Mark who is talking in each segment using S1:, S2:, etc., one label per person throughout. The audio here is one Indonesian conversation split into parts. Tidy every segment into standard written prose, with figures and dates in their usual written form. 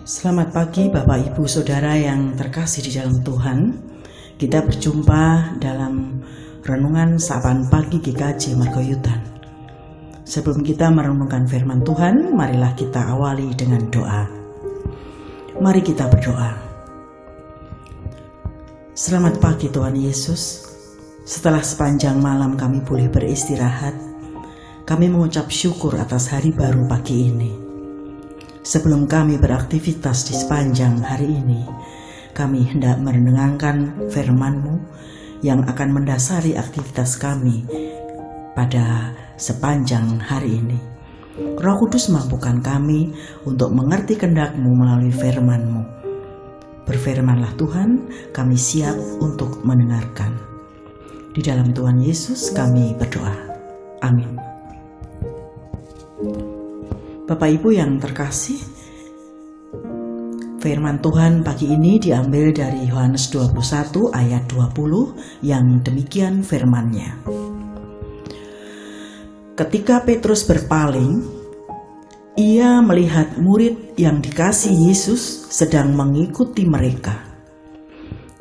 S1: Selamat pagi Bapak Ibu Saudara yang terkasih di dalam Tuhan. Kita berjumpa dalam renungan sapaan pagi GKJ Margoyudan. Sebelum kita merenungkan firman Tuhan, marilah kita awali dengan doa. Mari kita berdoa. Selamat pagi Tuhan Yesus. Setelah sepanjang malam kami boleh beristirahat, kami mengucap syukur atas hari baru pagi ini. Sebelum kami beraktivitas di sepanjang hari ini, kami hendak merenungkan firman-Mu yang akan mendasari aktivitas kami pada sepanjang hari ini. Roh Kudus mampukan kami untuk mengerti kehendak-Mu melalui firman-Mu. Berfirmanlah Tuhan, kami siap untuk mendengarkan. Di dalam Tuhan Yesus kami berdoa. Amin. Bapak Ibu yang terkasih, firman Tuhan pagi ini diambil dari Yohanes 21 ayat 20 yang demikian firman-Nya. Ketika Petrus berpaling, ia melihat murid yang dikasihi Yesus sedang mengikuti mereka,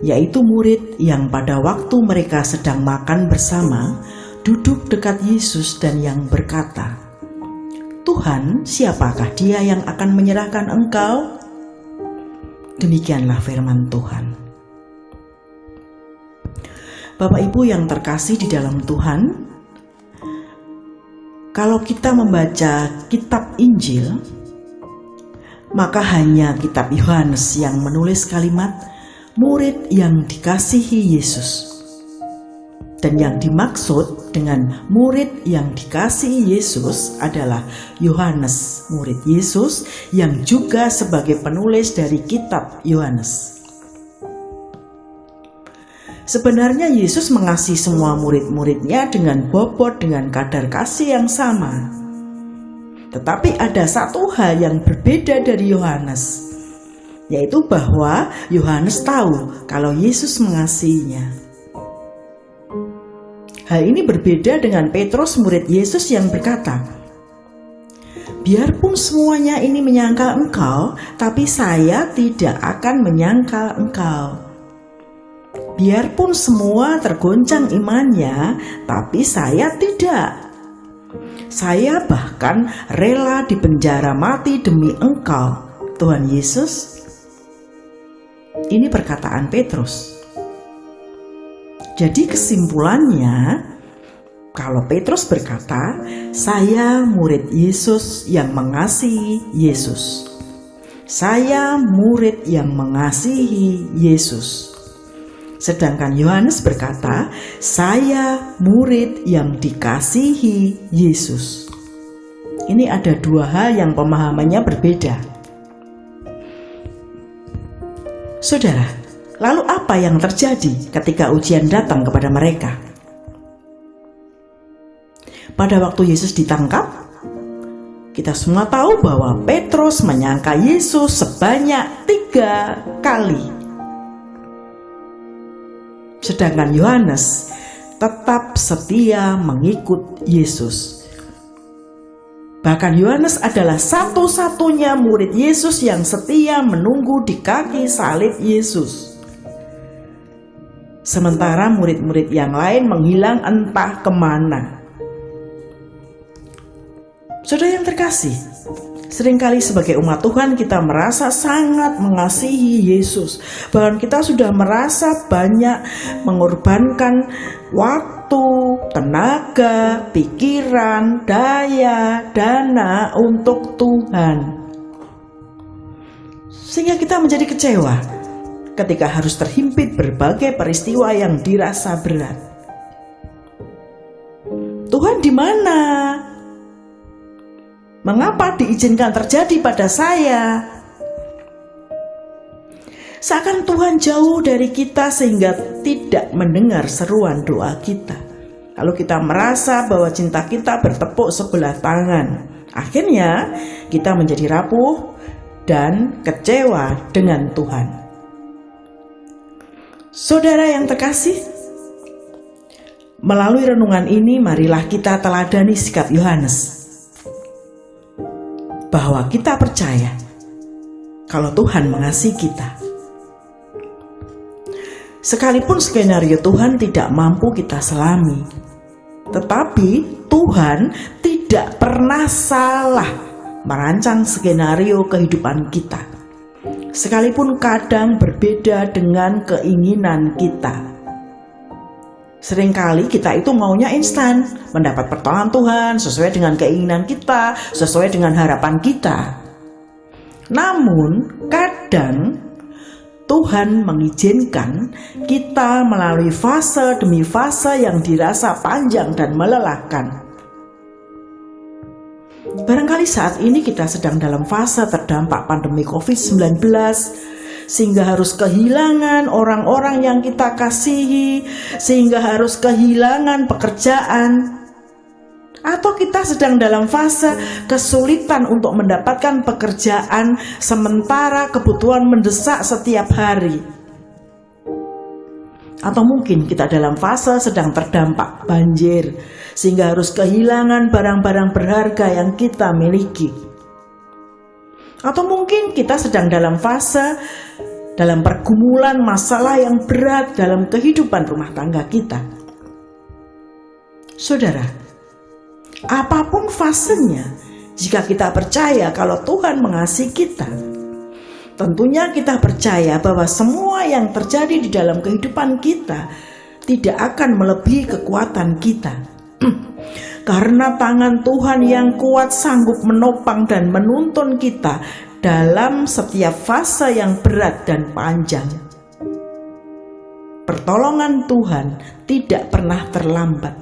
S1: yaitu murid yang pada waktu mereka sedang makan bersama, duduk dekat Yesus dan yang berkata, "Tuhan, siapakah dia yang akan menyerahkan Engkau?" Demikianlah firman Tuhan. Bapak Ibu yang terkasih di dalam Tuhan, kalau kita membaca kitab Injil, maka hanya kitab Yohanes yang menulis kalimat murid yang dikasihi Yesus. Dan yang dimaksud dengan murid yang dikasihi Yesus adalah Yohanes, murid Yesus yang juga sebagai penulis dari kitab Yohanes. Sebenarnya Yesus mengasihi semua murid-muridnya dengan bobot, dengan kadar kasih yang sama. Tetapi ada satu hal yang berbeda dari Yohanes, yaitu bahwa Yohanes tahu kalau Yesus mengasihinya. Hal ini berbeda dengan Petrus, murid Yesus yang berkata, "Biarpun semuanya ini menyangkal Engkau, tapi saya tidak akan menyangkal Engkau. Biarpun semua tergoncang imannya, tapi saya tidak. Saya bahkan rela dipenjara mati demi Engkau, Tuhan Yesus." Ini perkataan Petrus. Jadi kesimpulannya, kalau Petrus berkata, "Saya murid Yesus yang mengasihi Yesus. Saya murid yang mengasihi Yesus." Sedangkan Yohanes berkata, "Saya murid yang dikasihi Yesus." Ini ada dua hal yang pemahamannya berbeda. Saudara, lalu apa yang terjadi ketika ujian datang kepada mereka? Pada waktu Yesus ditangkap, kita semua tahu bahwa Petrus menyangka Yesus sebanyak 3 kali. Sedangkan Yohanes tetap setia mengikut Yesus. Bahkan Yohanes adalah satu-satunya murid Yesus yang setia menunggu di kaki salib Yesus. Sementara murid-murid yang lain menghilang entah kemana. Saudara yang terkasih, seringkali sebagai umat Tuhan kita merasa sangat mengasihi Yesus. Bahkan kita sudah merasa banyak mengorbankan waktu, tenaga, pikiran, daya, dana untuk Tuhan. Sehingga kita menjadi kecewa ketika harus terhimpit berbagai peristiwa yang dirasa berat. Tuhan di mana? Mengapa diizinkan terjadi pada saya? Seakan Tuhan jauh dari kita sehingga tidak mendengar seruan doa kita. Kalau kita merasa bahwa cinta kita bertepuk sebelah tangan, akhirnya kita menjadi rapuh dan kecewa dengan Tuhan. Saudara yang terkasih, melalui renungan ini marilah kita teladani sikap Yohanes, bahwa kita percaya kalau Tuhan mengasihi kita. Sekalipun skenario Tuhan tidak mampu kita selami, tetapi Tuhan tidak pernah salah merancang skenario kehidupan kita. Sekalipun kadang berbeda dengan keinginan kita. Seringkali kita itu maunya instan, mendapat pertolongan Tuhan sesuai dengan keinginan kita, sesuai dengan harapan kita. Namun kadang Tuhan mengizinkan kita melalui fase demi fase yang dirasa panjang dan melelahkan. Barangkali saat ini kita sedang dalam fase terdampak pandemi COVID-19, sehingga harus kehilangan orang-orang yang kita kasihi, sehingga harus kehilangan pekerjaan. Atau kita sedang dalam fase kesulitan untuk mendapatkan pekerjaan sementara kebutuhan mendesak setiap hari. Atau mungkin kita dalam fase sedang terdampak banjir, sehingga harus kehilangan barang-barang berharga yang kita miliki. Atau mungkin kita sedang dalam fase dalam pergumulan masalah yang berat dalam kehidupan rumah tangga kita. Saudara, apapun fasenya, jika kita percaya kalau Tuhan mengasihi kita, tentunya kita percaya bahwa semua yang terjadi di dalam kehidupan kita tidak akan melebihi kekuatan kita. Karena tangan Tuhan yang kuat sanggup menopang dan menuntun kita dalam setiap fase yang berat dan panjang. Pertolongan Tuhan tidak pernah terlambat,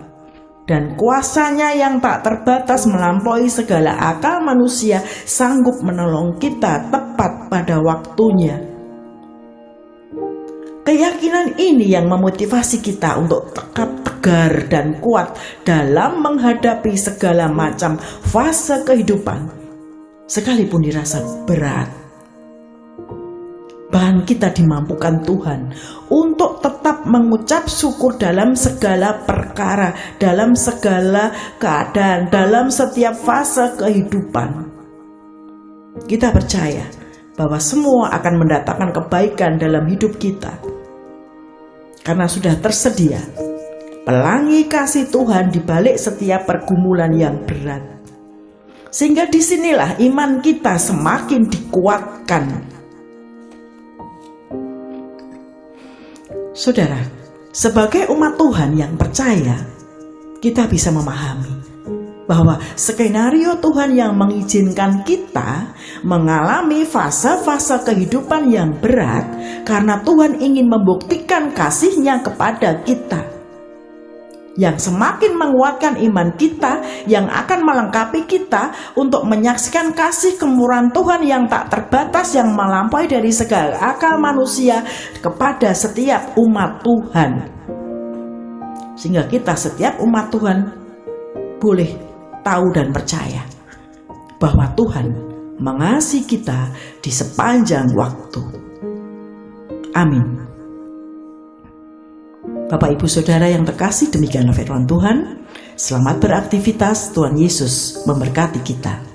S1: dan kuasanya yang tak terbatas melampaui segala akal manusia sanggup menolong kita tepat pada waktunya. Keyakinan ini yang memotivasi kita untuk tetap tegar dan kuat dalam menghadapi segala macam fase kehidupan, sekalipun dirasa berat. Bahkan kita dimampukan Tuhan untuk tetap mengucap syukur dalam segala perkara, dalam segala keadaan, dalam setiap fase kehidupan. Kita percaya bahwa semua akan mendatangkan kebaikan dalam hidup kita, karena sudah tersedia pelangi kasih Tuhan di balik setiap pergumulan yang berat. Sehingga disinilah iman kita semakin dikuatkan. Saudara, sebagai umat Tuhan yang percaya, kita bisa memahami bahwa skenario Tuhan yang mengizinkan kita mengalami fase-fase kehidupan yang berat karena Tuhan ingin membuktikan kasih-Nya kepada kita, yang semakin menguatkan iman kita, yang akan melengkapi kita untuk menyaksikan kasih kemurahan Tuhan yang tak terbatas, yang melampaui dari segala akal manusia kepada setiap umat Tuhan. Sehingga kita setiap umat Tuhan boleh tahu dan percaya bahwa Tuhan mengasihi kita di sepanjang waktu. Amin. Bapak Ibu Saudara yang terkasih, demikianlah firman Tuhan. Selamat beraktivitas, Tuhan Yesus memberkati kita.